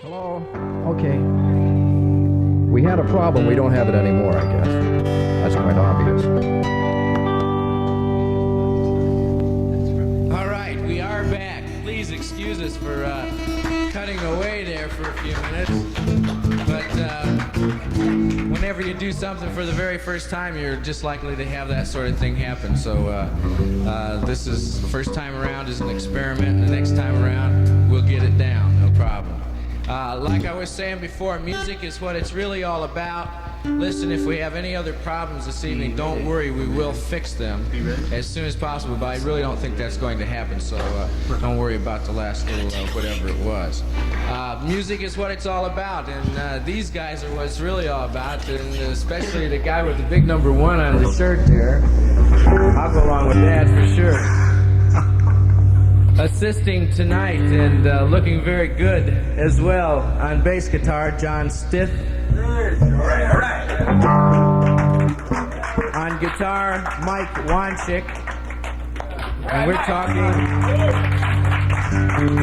Hello? Okay. We had a problem. We don't have it anymore, I guess. That's quite obvious. All right, we are back. Please excuse us for cutting away there for a few minutes. But whenever you do something for the very first time, you're just likely to have that sort of thing happen. So this is first time around is an experiment. The next time around, we'll get it down. No problem. Like I was saying before, music is what it's really all about. Listen, if we have any other problems this evening, don't worry, we will fix them as soon as possible, but I really don't think that's going to happen, so don't worry about the last little whatever it was. Music is what it's all about, and these guys are what it's really all about, and especially the guy with the big number 1 on his shirt there. I'll go along with that for sure. Assisting tonight and looking very good as well on bass guitar, John Stith. All right. On guitar, Mike Wanchik. And we're talking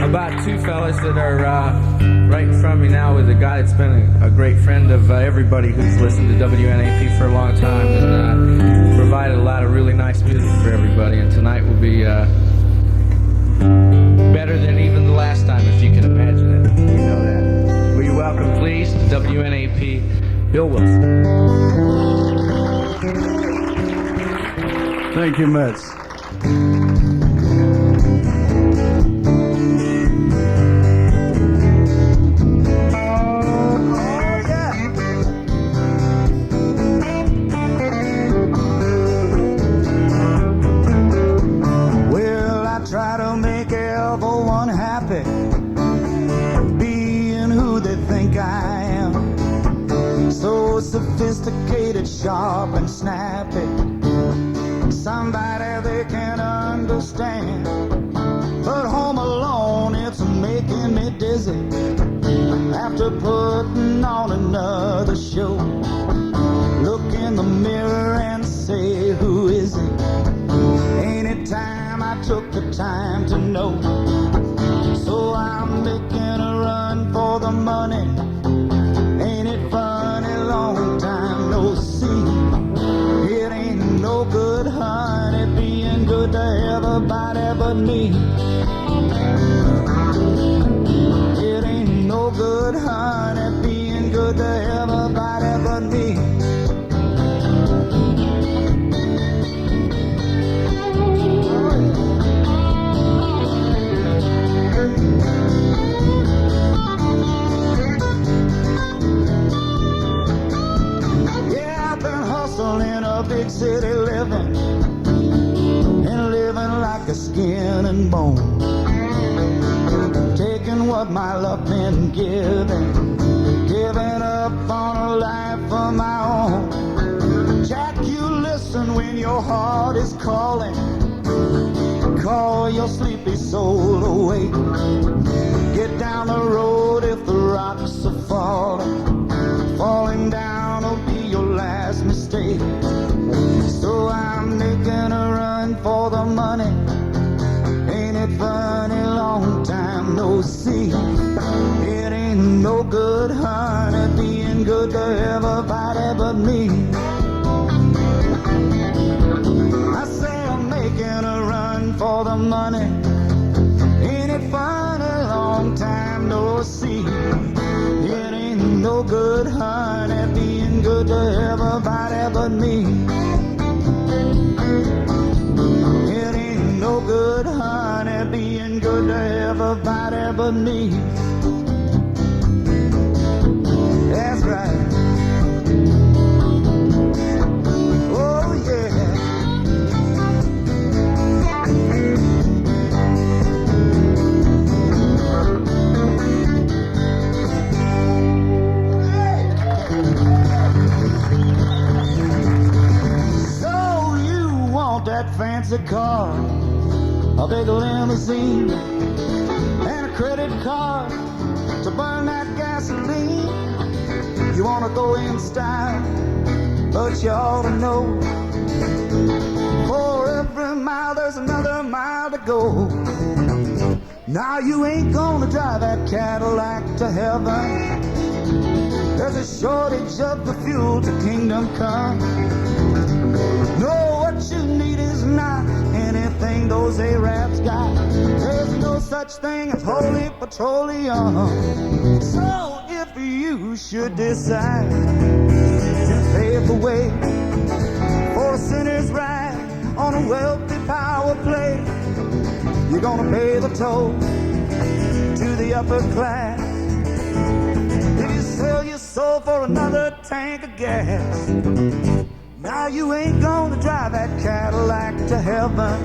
about two fellas that are right in front of me now with a guy that's been a great friend of everybody who's listened to WNAP for a long time and provided a lot of really nice music for everybody. And tonight will be better than even the last time, if you can imagine it. You know that. Will you welcome, please, to WNAP, Bill Wilson. Thank you, Metz. Well, I try to make everyone happy, being who they think I am. So sophisticated, sharp and snappy, somebody they can understand. But home alone, it's making me dizzy after putting on another show. Look in the mirror and say, who is it? Anytime I took the time to know. So I'm making a run for the money. Ain't it funny, long time no see. It ain't no good, honey, being good to everybody but me. It ain't no good, honey, being good to everybody but me. Yeah, I've been hustling a big city living and living like a skin and bone, taking what my luck been giving up on a life of my own. Jack, you listen when your heart is calling, call your sleepy soul awake. Get down the road if the rocks are falling down will be your last mistake. So I'm making a run for the money. Ain't it funny, long time no see. It ain't no good, honey, being good to everybody but me. I say I'm making a run for the money. Ain't it funny, long time no see. It ain't no good, honey, being good to everybody but me. It ain't no good, honey, being good to everybody but me. That's right. Oh yeah. So you want that fancy car, a big limousine, and a credit card to burn that gasoline. You wanna go in style, but you ought to know, for every mile there's another mile to go. Now you ain't gonna drive that Cadillac to heaven. There's a shortage of the fuel to kingdom come. No, what you need is not anything those Arabs got. There's no such thing as holy petroleum. So if you should decide to pave the way for a sinner's ride on a wealthy power play, you're gonna pay the toll to the upper class. If you sell your soul for another tank of gas, now you ain't gonna drive that Cadillac to heaven.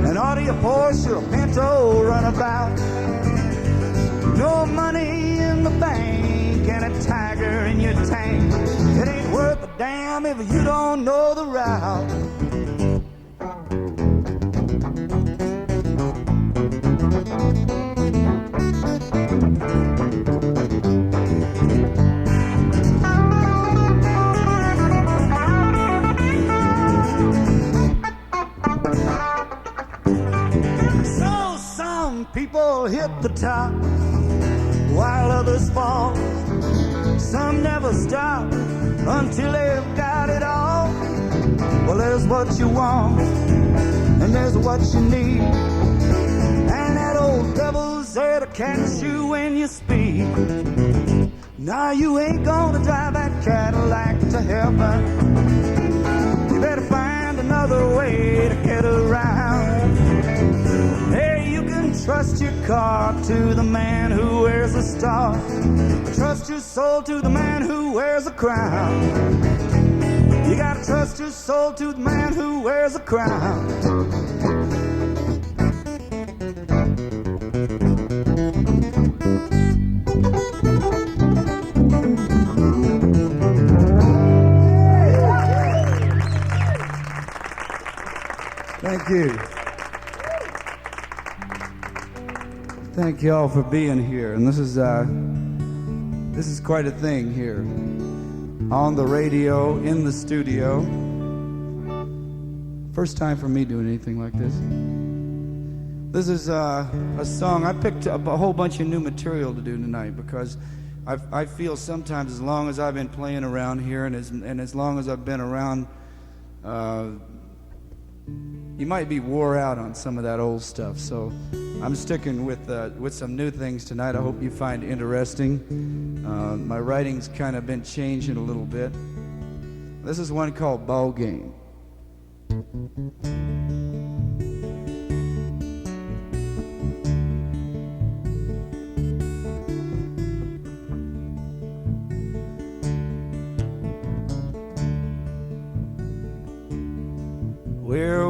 And oughta your Porsche or Pinto run about. No money in the bank and a tiger in your tank. It ain't worth a damn if you don't know the route. So some people hit the top while others fall. Some never stop until they've got it all. Well, there's what you want and there's what you need, and that old devil's there to catch you when you speed. Now you ain't gonna drive that Cadillac to heaven. You better find another way to get around. Hey, you can trust your car to the man who wears a star. Trust your soul to the man who wears a crown. You gotta trust your soul to the man who wears a crown. Thank you. Thank you all for being here. And this is quite a thing here. On the radio, in the studio. First time for me doing anything like this. This is a song. I picked up a whole bunch of new material to do tonight because I feel sometimes as long as I've been playing around here and as long as I've been around, you might be wore out on some of that old stuff. So I'm sticking with some new things tonight. I hope you find interesting. My writing's kind of been changing a little bit. This is one called Ballgame.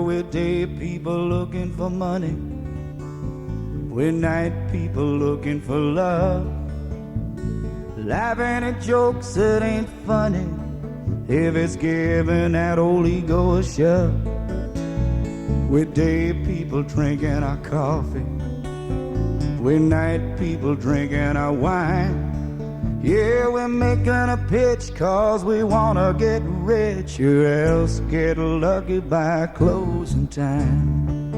We're day people looking for money. We're night people looking for love. Laughing at jokes that ain't funny if it's giving that old ego a shove. We're day people drinking our coffee. We're night people drinking our wine. Yeah, we're making a pitch cause we wanna get rich or else get lucky by closing time.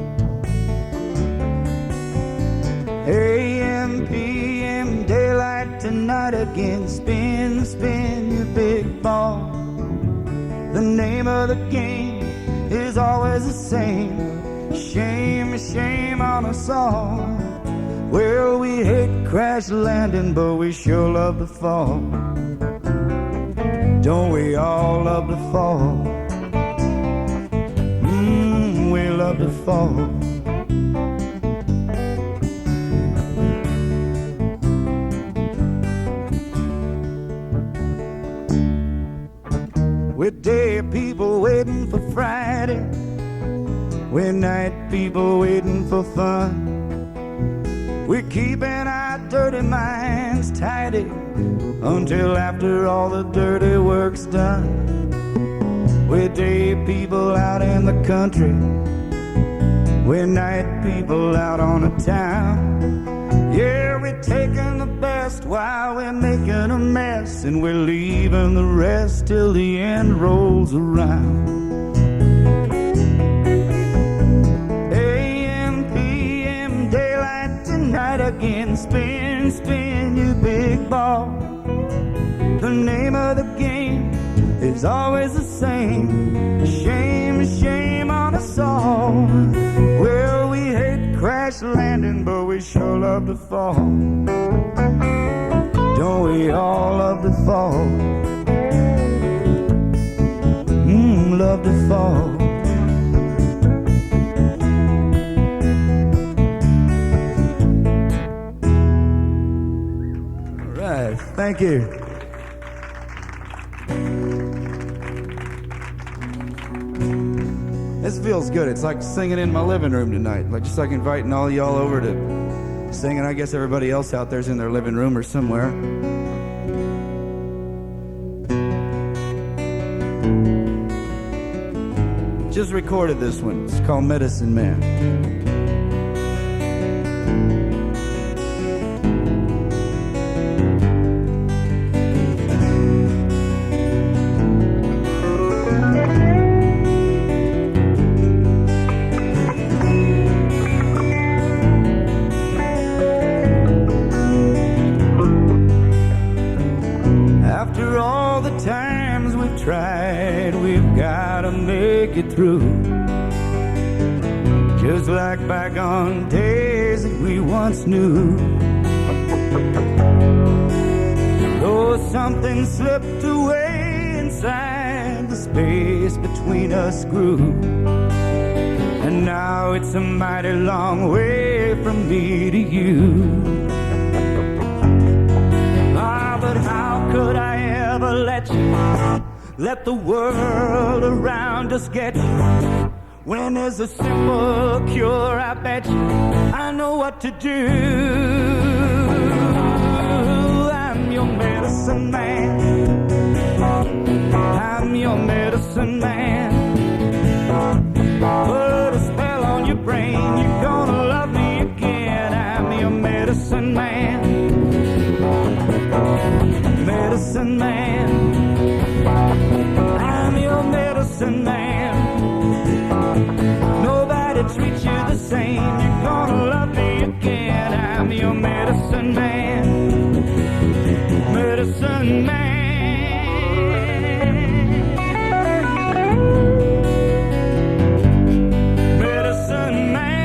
AM, PM, daylight to night again. Spin, spin your big ball. The name of the game is always the same. Shame, shame on us all. Well, we hate crash landing, but we sure love to fall. Don't we all love to fall? We love to fall. We're day people waiting for Friday. We're night people waiting for fun. We're keeping our dirty minds tidy until after all the dirty work's done. We're day people out in the country. We're night people out on the town. Yeah, we're taking the best while we're making a mess, and we're leaving the rest till the end rolls around. spin, spin, you big ball. The name of the game is always the same. Shame, shame on us all. Well, we hate crash landing, but we sure love to fall. Don't we all love to fall? Love to fall. All right, thank you. This feels good. It's like singing in my living room tonight. Just like inviting all y'all over to sing, and I guess everybody else out there's in their living room or somewhere. Just recorded this one. It's called Medicine Man. After all the times we've tried, we've gotta make it through. Just like bygone days that we once knew. Though something slipped away inside, the space between us grew. And now it's a mighty long way from me to you. Ah, but how could I ever let you, let the world around us get you? When there's a simple cure, I bet you I know what to do. I'm your medicine man. I'm your medicine man. Put a spell on your brain, you're gonna love me again. I'm your medicine man. Medicine man. I'm your medicine man. Nobody treats you the same. You're gonna love me again. I'm your medicine man. Medicine man. Medicine man.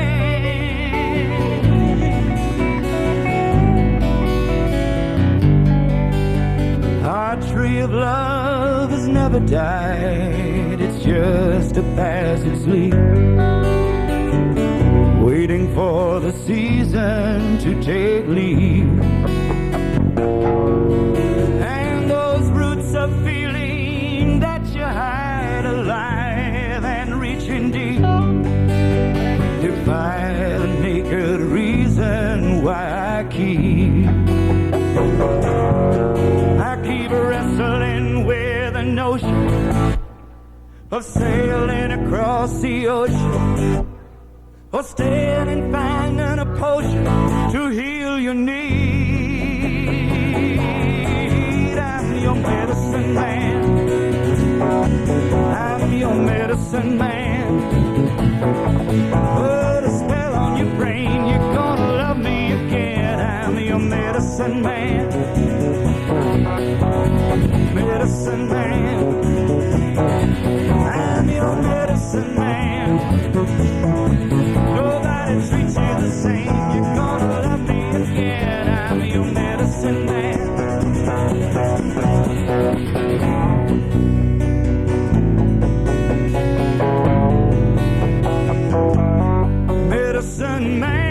Our tree of love has never died. It's just a passing sleep, waiting for the season to take leave. And those roots of feeling that you hide alive and reaching deep, defy the naked reason why I keep wrestling with the notion of sailing across the ocean, or staying and finding a potion to heal your need. I'm your medicine man. I'm your medicine man. Put a spell on your brain, you're gonna love me again. I'm your medicine man. Medicine man. I'm your medicine man. Nobody treats you the same. You're gonna love me again. I'm your medicine man. Medicine man. Medicine man.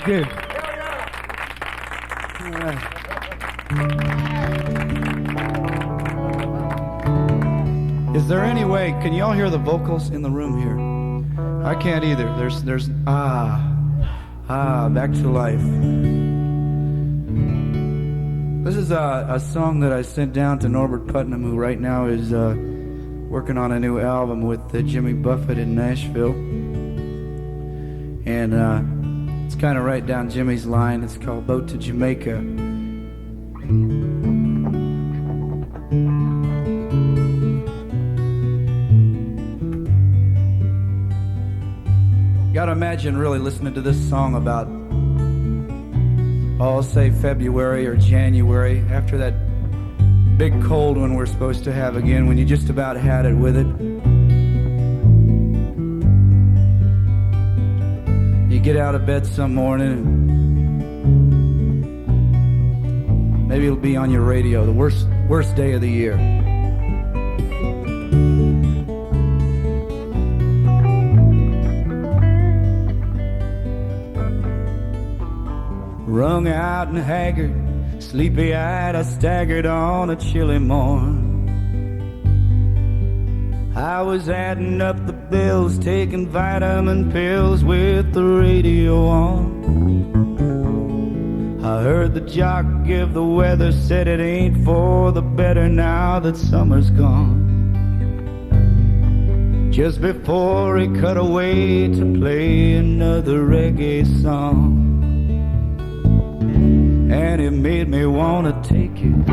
Thank you. All right. Is there any way, can y'all hear the vocals in the room here? I can't either. There's back to life. This is a song that I sent down to Norbert Putnam, who right now is working on a new album with Jimmy Buffett in Nashville. And it's kind of right down Jimmy's line. It's called Boat to Jamaica. Gotta imagine really listening to this song about, I'll say February or January, after that big cold one we're supposed to have again, when you just about had it with it. You get out of bed some morning and maybe it'll be on your radio, the worst day of the year. Wrung out and haggard, sleepy-eyed, I staggered on a chilly morn. I was adding up the bills, taking vitamin pills with the radio on. I heard the jock give the weather, said it ain't for the better now that summer's gone. Just before he cut away to play another reggae song. And it made me wanna take you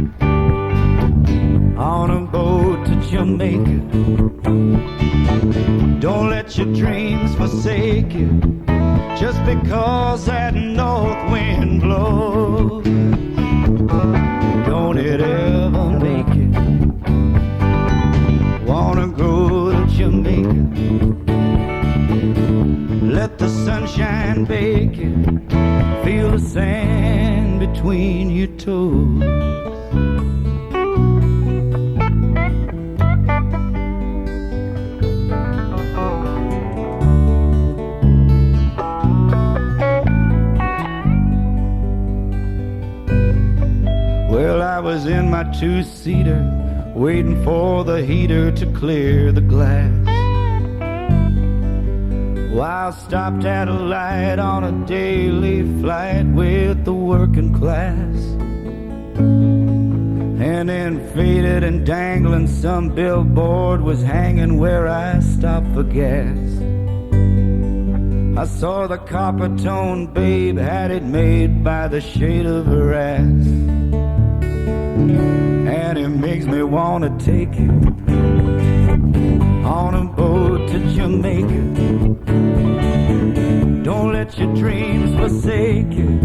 on a boat to Jamaica. Don't let your dreams forsake you just because that north wind blows. Don't it ever make you wanna go to Jamaica. Let the sunshine bake you, feel the sand between your toes. Well, I was in my two-seater, waiting for the heater to clear the glass, while stopped at a light on a daily flight with the working class. And then faded and dangling, some billboard was hanging where I stopped for gas. I saw the copper-toned babe had it made by the shade of her ass. And it makes me wanna take you on a boat to Jamaica. Don't let your dreams forsake you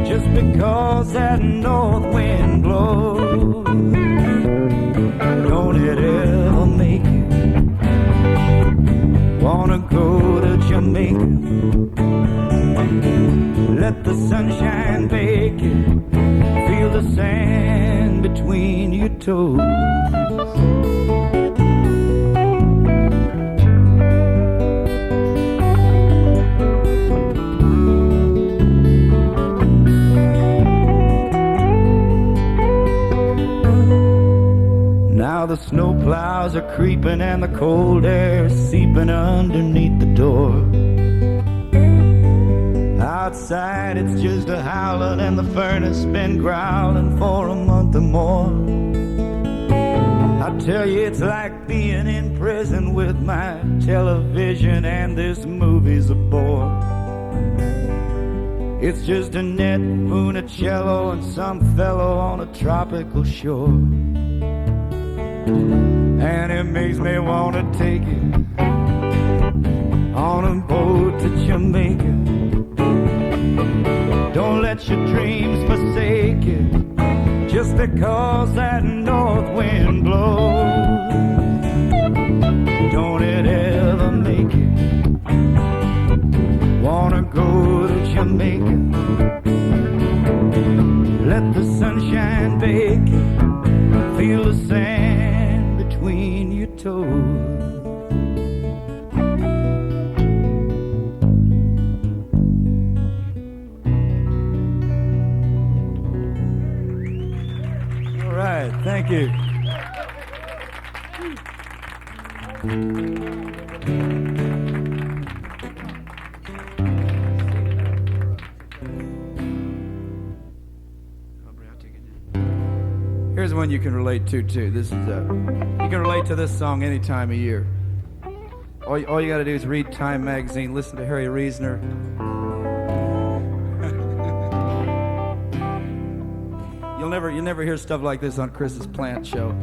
just because that north wind blows. Don't it ever make you wanna go to Jamaica. Let the sunshine bake you, feel the sand between your toes. Now the snow plows are creeping and the cold air seeping underneath the door. Outside it's just a howling and the furnace been growling for a month or more. I tell you, it's like being in prison with my television and this movie's a bore. It's just a net funicello and some fellow on a tropical shore. And it makes me wanna take you on a boat to Jamaica. Don't let your dreams forsake you just because that north wind blows. Don't it ever make you wanna go to Jamaica. Let the sunshine bake you, feel the sand between your toes. Thank you. Here's one you can relate to too. This is you can relate to this song any time of year. All you got to do is read Time magazine, listen to Harry Reasoner. You'll never hear stuff like this on Chris's Plant Show.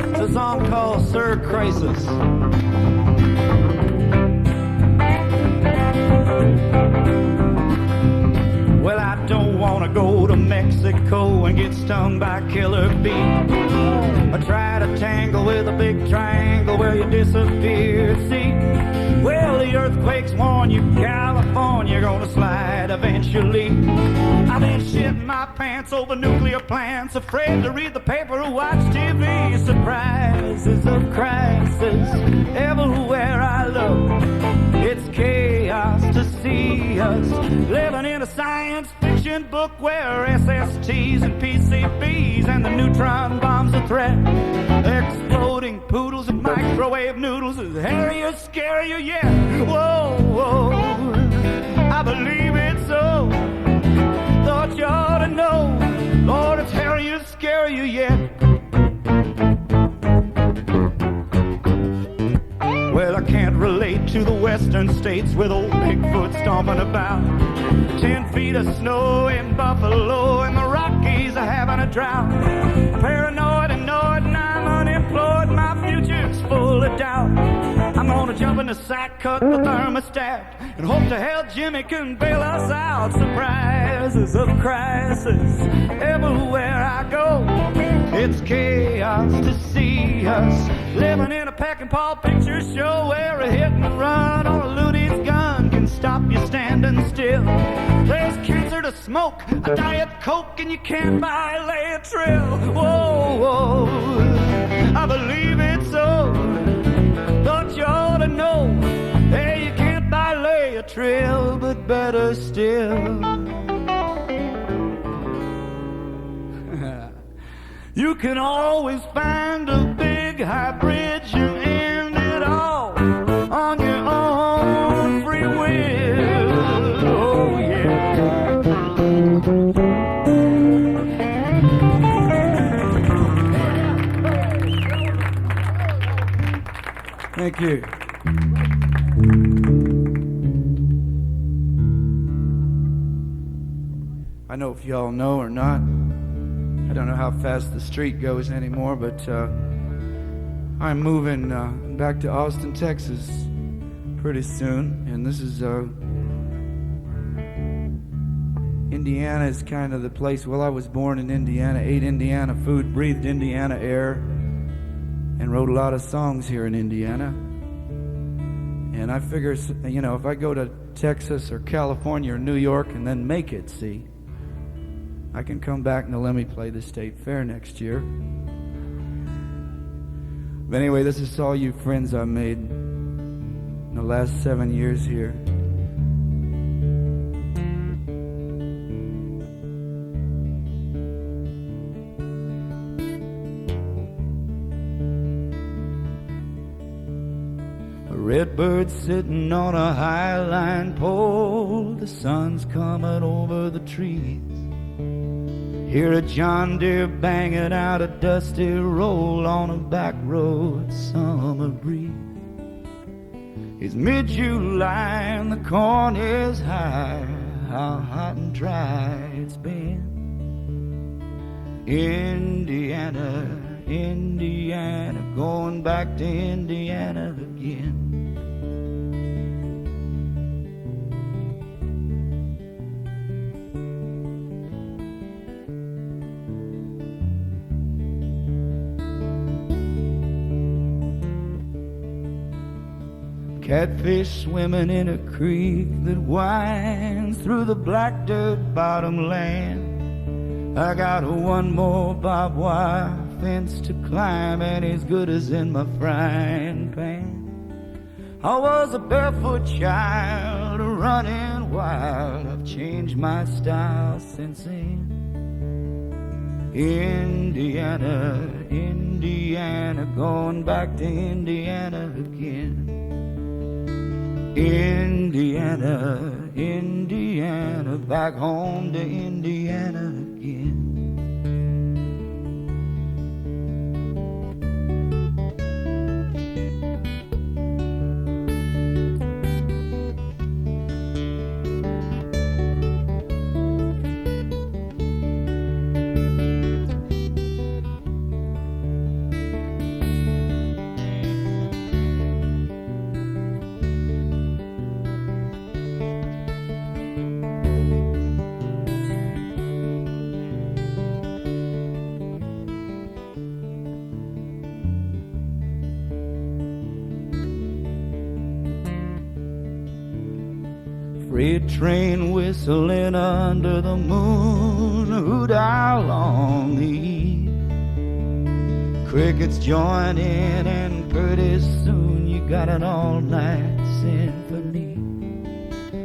It's a song called Sir Crisis. Well, I don't want to go to Mexico and get stung by killer bees. I try to tangle with a big triangle where you disappear. See, well, the earthquakes warn you, California, you're gonna slide eventually. I've been shitting my pants over nuclear plants, afraid to read the paper or watch TV. Surprises of crisis everywhere I look. It's chaos to see us living in a science fiction book where SSTs and PCBs and the neutron bomb's a threat. Exploding poodles and microwave noodles is hairier, scarier yet. Whoa, whoa, I believe it's so. Thought you ought to know, Lord, it's hairier, scarier yet. Well, I can't relate to the western states with old Bigfoot stomping about. 10 feet of snow in Buffalo and the Rockies are having a drought. Paranoid, annoyed, and I'm unemployed. My future's full of doubt. I'm gonna jump in the sack, cut the thermostat, and hope to hell Jimmy can bail us out. Surprises of crisis everywhere I go. It's chaos to see us living in a Peckinpah picture show where a hit and run or a loony's gun can stop you standing still. There's cancer to smoke, a Diet Coke, and you can't buy Laetrile. Whoa, whoa, I believe it's so. Thought you ought to know. Hey, you can't buy Laetrile, but better still, you can always find a big high bridge. You end it all on your own free will. Oh, yeah. Thank you. I know if y'all know or not, I don't know how fast the street goes anymore, but I'm moving back to Austin, Texas pretty soon, and this is Indiana is kind of the place. Well, I was born in Indiana, ate Indiana food, breathed Indiana air, and wrote a lot of songs here in Indiana. And I figure, you know, if I go to Texas or California or New York and then make it, see, I can come back and they'll let me play the state fair next year. But anyway, this is all you friends I made in the last 7 years here. A redbird sitting on a highline pole, the sun's coming over the trees. Hear a John Deere banging out a dusty roll on a back road summer breeze. It's mid-July and the corn is high. How hot and dry it's been. Indiana, Indiana, going back to Indiana again. Catfish swimming in a creek that winds through the black dirt bottom land. I got one more barbed wire fence to climb, and as good as in my frying pan. I was a barefoot child running wild. I've changed my style since then. Indiana, Indiana, going back to Indiana again. Indiana, Indiana, back home to Indiana again. Freight train whistling under the moon, hoot owl on the eve. Crickets join in and pretty soon you got an all-night symphony.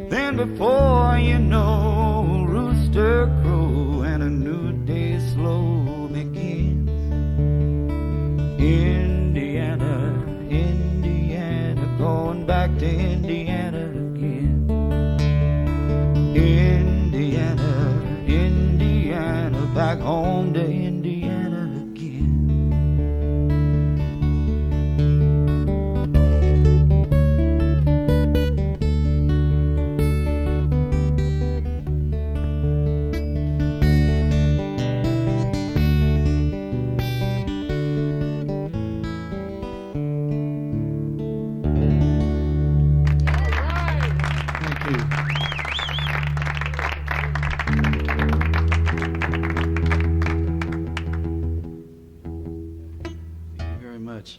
Then before you know, rooster crow and a new day slow begins. Indiana, Indiana, going back to Indiana again. Indiana, Indiana, back home to Indiana again. Thank you. Much.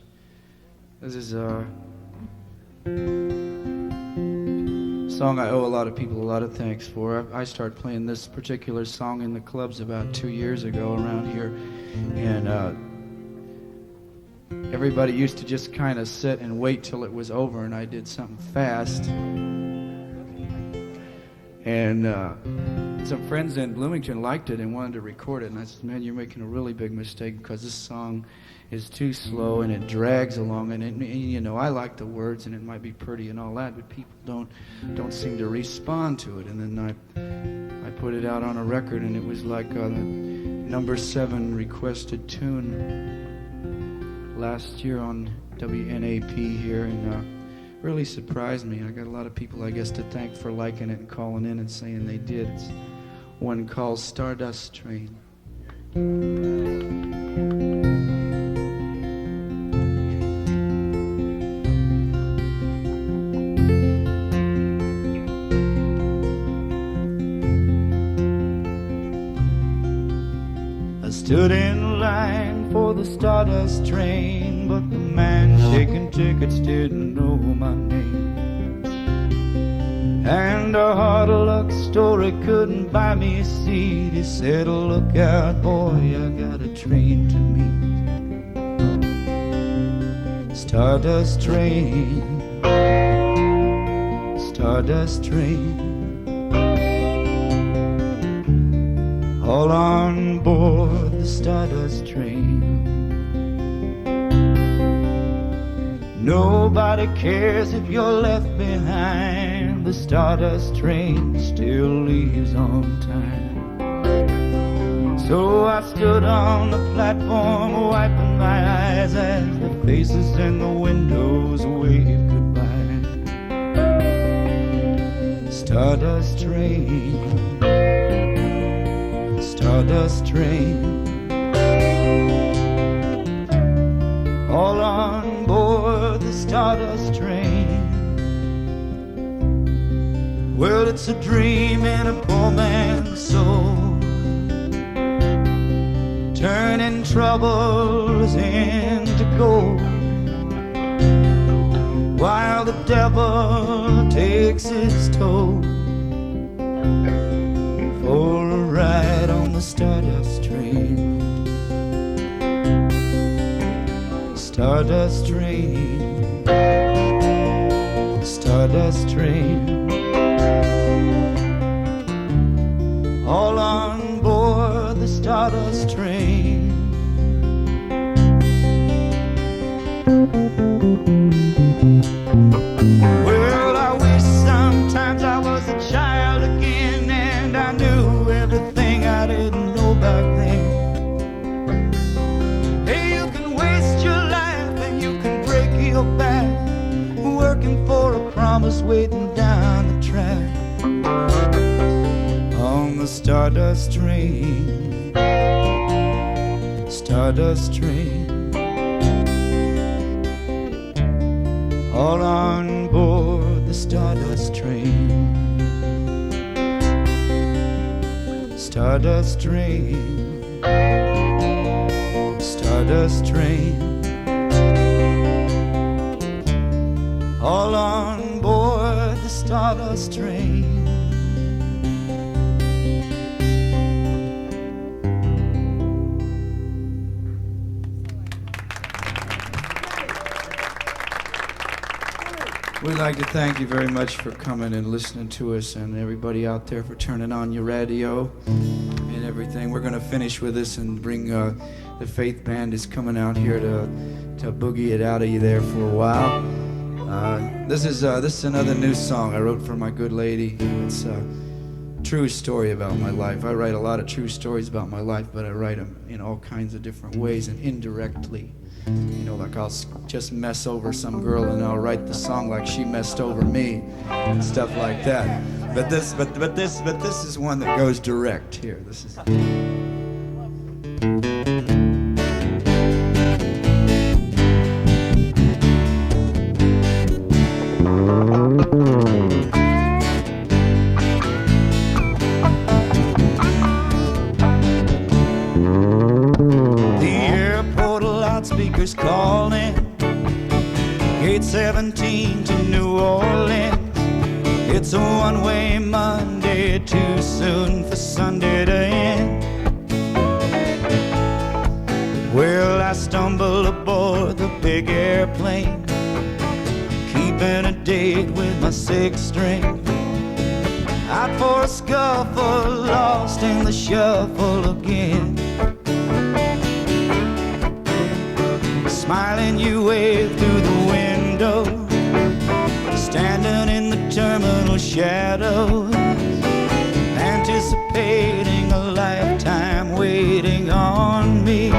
This is a song I owe a lot of people a lot of thanks for. I started playing this particular song in the clubs about 2 years ago around here, and everybody used to just kind of sit and wait till it was over and I did something fast. And some friends in Bloomington liked it and wanted to record it, and I said, man, you're making a really big mistake because this song is too slow and it drags along, and you know, I like the words and it might be pretty and all that, but people don't seem to respond to it. And then I put it out on a record, and it was like the number 7 requested tune last year on WNAP here, and really surprised me. I got a lot of people, I guess, to thank for liking it and calling in and saying they did. It's one called Stardust Train. I stood in line for the Stardust Train, but the man taking tickets didn't know my name. And a hard luck story couldn't buy me a seat. He said, look out, boy, I got a train to meet. Stardust Train, Stardust Train, all on board the Stardust Train. Nobody cares if you're left behind. The Stardust Train still leaves on time. So I stood on the platform wiping my eyes as the faces in the windows waved goodbye. Stardust Train, Stardust Train, all on board the Stardust Train. Well, it's a dream in a poor man's soul, turning troubles into gold, while the devil takes his toll for a ride on the Stardust Train. Stardust Train, Stardust Train. All on board the Stardust Train. Well, I wish sometimes I was a child again and I knew everything I didn't know back then. Hey, you can waste your life and you can break your back working for a promise waiting down the track on the Stardust Train. Stardust Train. All on board the Stardust Train. Stardust Train. Stardust Train. All on board the Stardust Train. We'd like to thank you very much for coming and listening to us, and everybody out there for turning on your radio and everything. We're going to finish with this and bring the Faith Band is coming out here to boogie it out of you there for a while. This is another new song I wrote for my good lady. It's a true story about my life. I write a lot of true stories about my life, but I write them in all kinds of different ways and indirectly. You know, like I'll just mess over some girl and I'll write the song like she messed over me and stuff like that. But this is one that goes direct here. This is. Speakers calling, Gate 17 to New Orleans. It's a one-way Monday, too soon for Sunday to end. Well, I stumble aboard the big airplane, keeping a date with my sixth string. Out for a scuffle, lost in the shuffle again. Smiling, you wave through the window, standing in the terminal shadows, anticipating a lifetime waiting on me.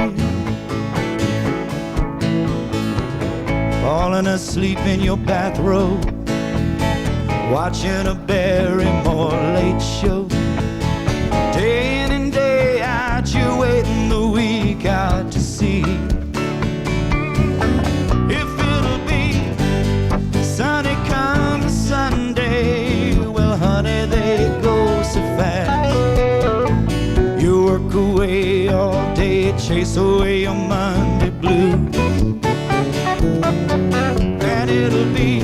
Falling asleep in your bathrobe, watching a Barrymore late show. Day in and day out, you're waiting the week out to see sunny come Sunday. Well, honey, they go so fast. You work away all day, chase away your Monday blues, and it'll be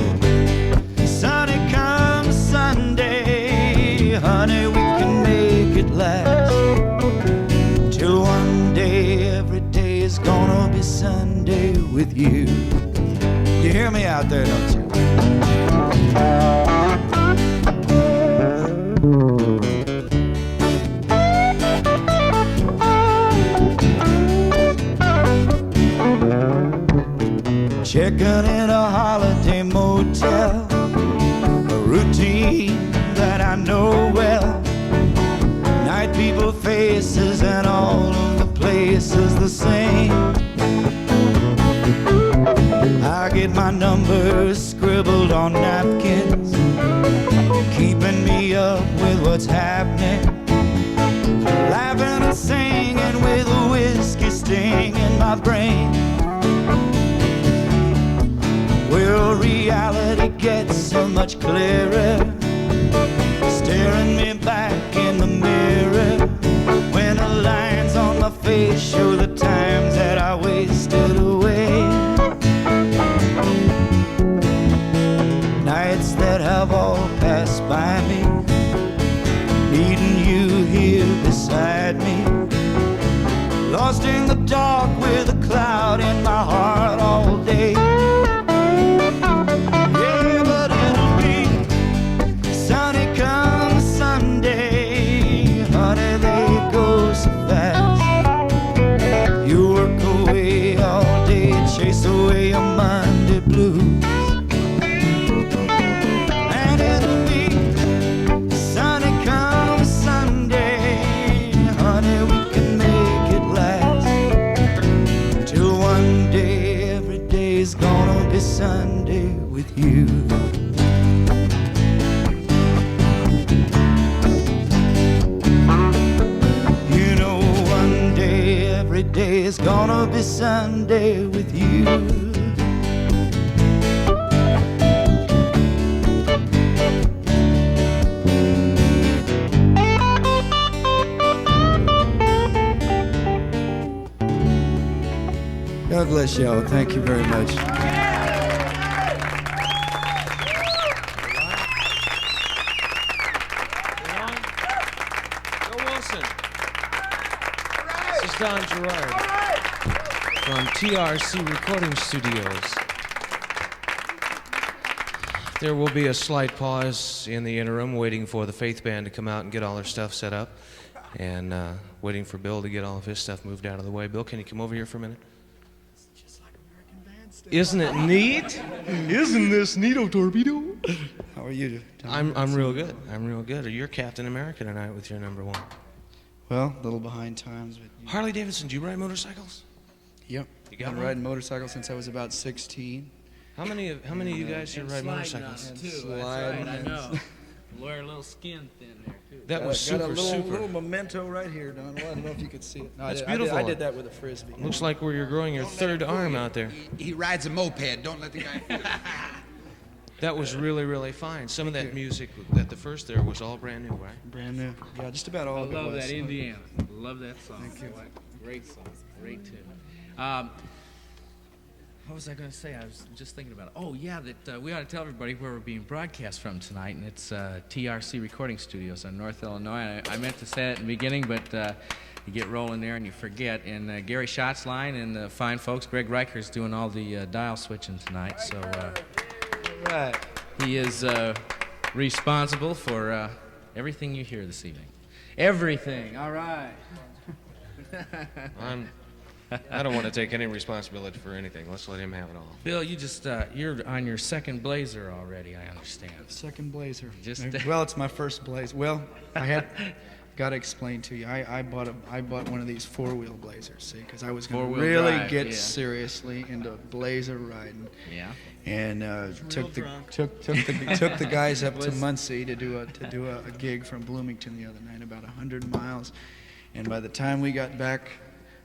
sunny come Sunday. Honey, we can make it last till one day every day is gonna be Sunday with you. You hear me out there, don't you? Checking in a holiday motel, a routine that I know well. Night people faces and all of the places the same. I get my numbers scribbled on napkins, keeping me up with what's happening. Laughing and singing with a whiskey sting in my brain. Well, reality gets so much clearer, staring me back in the mirror, when the lines on my face show the times that I wasted away. Nights that have all passed by me, needing you here beside me. Lost in the dark with a cloud in my heart all day. Yeah, but it'll be gonna be Sunday with you. You know one day, every day is gonna be Sunday with you. God bless y'all. Thank you very much. Bill Wilson. This is Don Gerard from TRC Recording Studios. There will be a slight pause in the interim, waiting for the Faith Band to come out and get all their stuff set up, and waiting for Bill to get all of his stuff moved out of the way. Bill, can you come over here for a minute? Isn't it neat? Isn't this neato torpedo? How are you? I'm real good. I'm real good. You're Captain America tonight with your number one. Well, a little behind times, but Harley Davidson, do you ride motorcycles? yep. You got I've been one? riding motorcycles since I was about 16. How many of you guys here ride motorcycles? Sliding. I know. Wear a little skin thin there, too. That was got super, a super. little memento right here, Don. Well, I don't know if you could see it. No, That's I beautiful. I did that with a frisbee. Looks like where you're growing your third arm out there. He rides a moped. Don't let the guy. That was really, really fine. Some of that music at the first there was all brand new, right? Brand new. Yeah, just about all I of it love was. that Indiana. Love that song. Thank you. Great song. Great tune. What was I going to say? I was just thinking about it. Oh, yeah, that we ought to tell everybody where we're being broadcast from tonight, and it's TRC Recording Studios in North Illinois. I meant to say it in the beginning, but you get rolling there and you forget. And Gary Schott's line and the fine folks, Greg Reicher's doing all the dial switching tonight. So Right. he is responsible for everything you hear this evening. Everything. All right. I don't want to take any responsibility for anything. Let's let him have it all. Bill, you just, you're on your second blazer already, I understand. Second blazer. Just- Well, it's my first blazer. Well, I had got to explain to you. I bought one of these four-wheel blazers, see, because I was going to Four-wheel really drive, get yeah. seriously into blazer riding. Yeah. And took the guys up to Muncie to do a gig from Bloomington the other night, about 100 miles. And by the time we got back,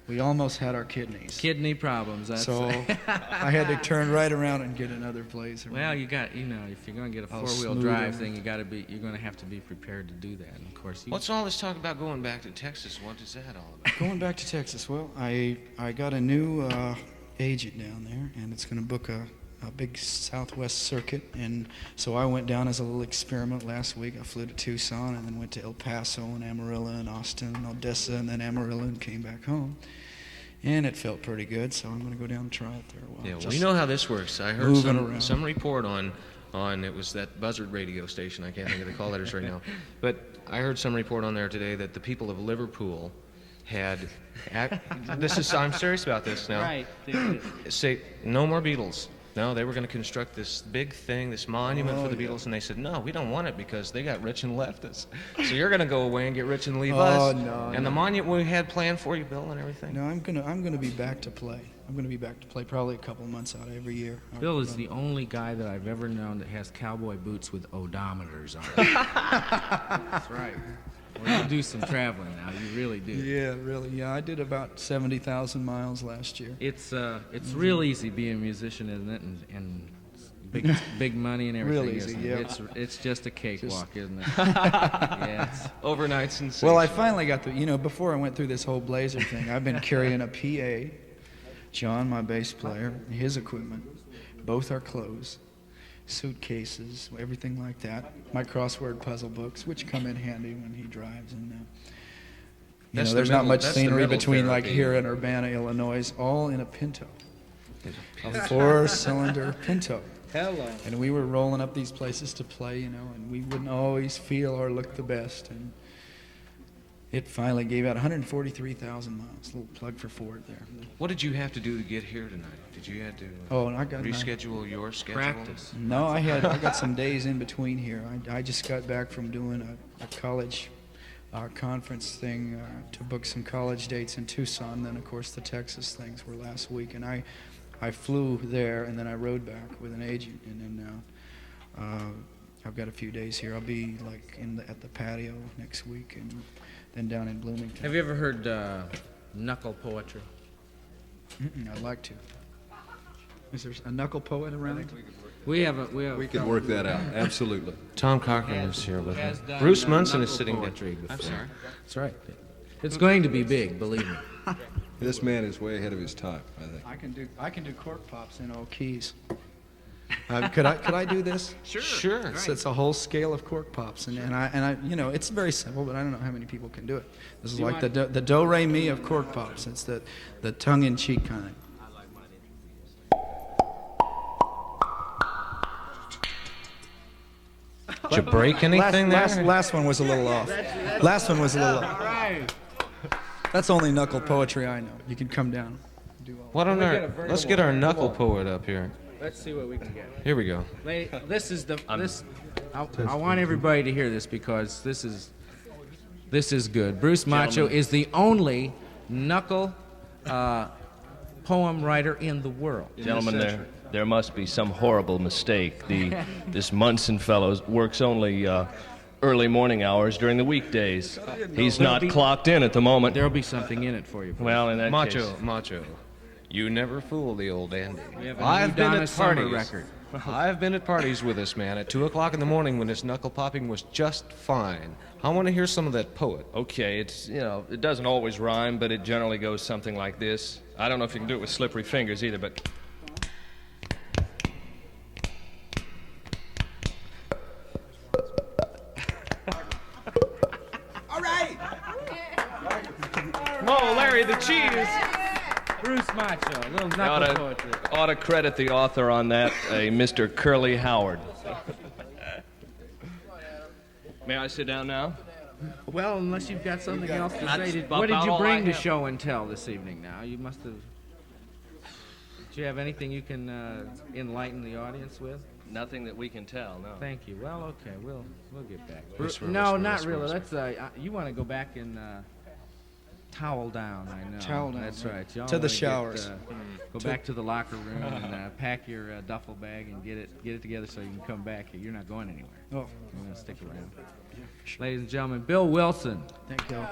we almost had our kidneys. Kidney problems. That's So I had to turn right around and get another blazer. well, you got, you know, if you're going to get a I'll four-wheel smooth drive them. thing, you're going to have to be prepared to do that. And of course, you, What's all this talk about going back to Texas? What is that all about? Going back to Texas, well, I got a new agent down there, and it's going to book a big Southwest circuit. And so I went down as a little experiment last week. I flew to Tucson and then went to El Paso and Amarillo and Austin and Odessa and then Amarillo and came back home. And it felt pretty good, so I'm going to go down and try it there a while. Yeah, well, Just you know how this works. I heard moving around. some report on it was that buzzard radio station. I can't think of the call letters right now. But I heard some report on there today that the people of Liverpool had I'm serious about this now. right. Say no more Beatles. No, they were going to construct this big thing, this monument for the Beatles, and they said, no, we don't want it because they got rich and left us. So you're going to go away and get rich and leave us. No, and the monument we had planned for you, Bill, and everything. No, I'm gonna be back to play. I'm gonna be back to play probably a couple months out every year. Bill is the only guy that I've ever known that has cowboy boots with odometers on them. That's right. Well, you do some traveling now. You really do. Yeah, really. Yeah, I did about 70,000 miles last year. It's real easy being a musician, isn't it? And big money and everything. Real easy, isn't yeah. it? It's just a cakewalk, isn't it? Yes. Overnight sensation. Well, I finally got before I went through this whole blazer thing, I've been carrying a PA, John, my bass player, his equipment, both our clothes, suitcases, everything like that, my crossword puzzle books, which come in handy when he drives. And there's not much scenery between like here and Urbana, Illinois, all in a Pinto, a four-cylinder Pinto. Hello. And we were rolling up these places to play, and we wouldn't always feel or look the best. And it finally gave out 143,000 miles. A little plug for Ford there. What did you have to do to get here tonight? Did you have to Oh, and I got reschedule your schedule? Practice. No, I got some days in between here. I just got back from doing a college conference thing to book some college dates in Tucson. Then, of course, the Texas things were last week, and I I flew there, and then I rode back with an agent, and then I've got a few days here. I'll be like at the patio next week, and then down in Bloomington. Have you ever heard knuckle poetry? I'd like to. Is there a knuckle poet around? We could work that out, absolutely. Tom Cochran is here with me. Bruce Munson is sitting there. I'm sorry. That's right. It's going to be big, believe me. This man is way ahead of his time, I think. I can do cork pops in all keys. Could I do this? Sure. So it's a whole scale of cork pops, and I it's very simple, but I don't know how many people can do it. This is like the do re mi of cork pops. It's the tongue-in-cheek kind. Did you break anything there? Last one was a little off. Last one was a little off. That's only knuckle poetry I know. You can come down. Let's get our knuckle poet up here. Let's see what we can get. Here we go. I want everybody to hear this because this is good. Bruce Macho is the only knuckle poem writer in the world. Gentlemen, there must be some horrible mistake. This Munson fellow works only early morning hours during the weekdays. He's not clocked in at the moment. There'll be something in it for you. Well, in that case. Macho. You never fool the old Andy. I've been at parties. I've been at parties with this man at 2 o'clock in the morning when his knuckle popping was just fine. I want to hear some of that poet. Okay, it doesn't always rhyme, but it generally goes something like this. I don't know if you can do it with slippery fingers either, but... All right. Oh, Larry, the cheese! Bruce Macho, a little knuckle poetry. Ought to credit the author on that, a Mr. Curly Howard. May I sit down now? Well, unless you've got something else to say. What did you bring to show and tell this evening now? You must have... Do you have anything you can enlighten the audience with? Nothing that we can tell, no. Thank you. Well, okay, we'll get back. Whisper, no, whisper, not whisper, really. whisper. Let's. You want to go back and towel down? I know. Towel down. That's right. Y'all To the wanna showers. Go back to the locker room and pack your duffel bag and get it together so you can come back here. You're not going anywhere. Oh, You're gonna stick around. Ladies and gentlemen, Bill Wilson. thank you.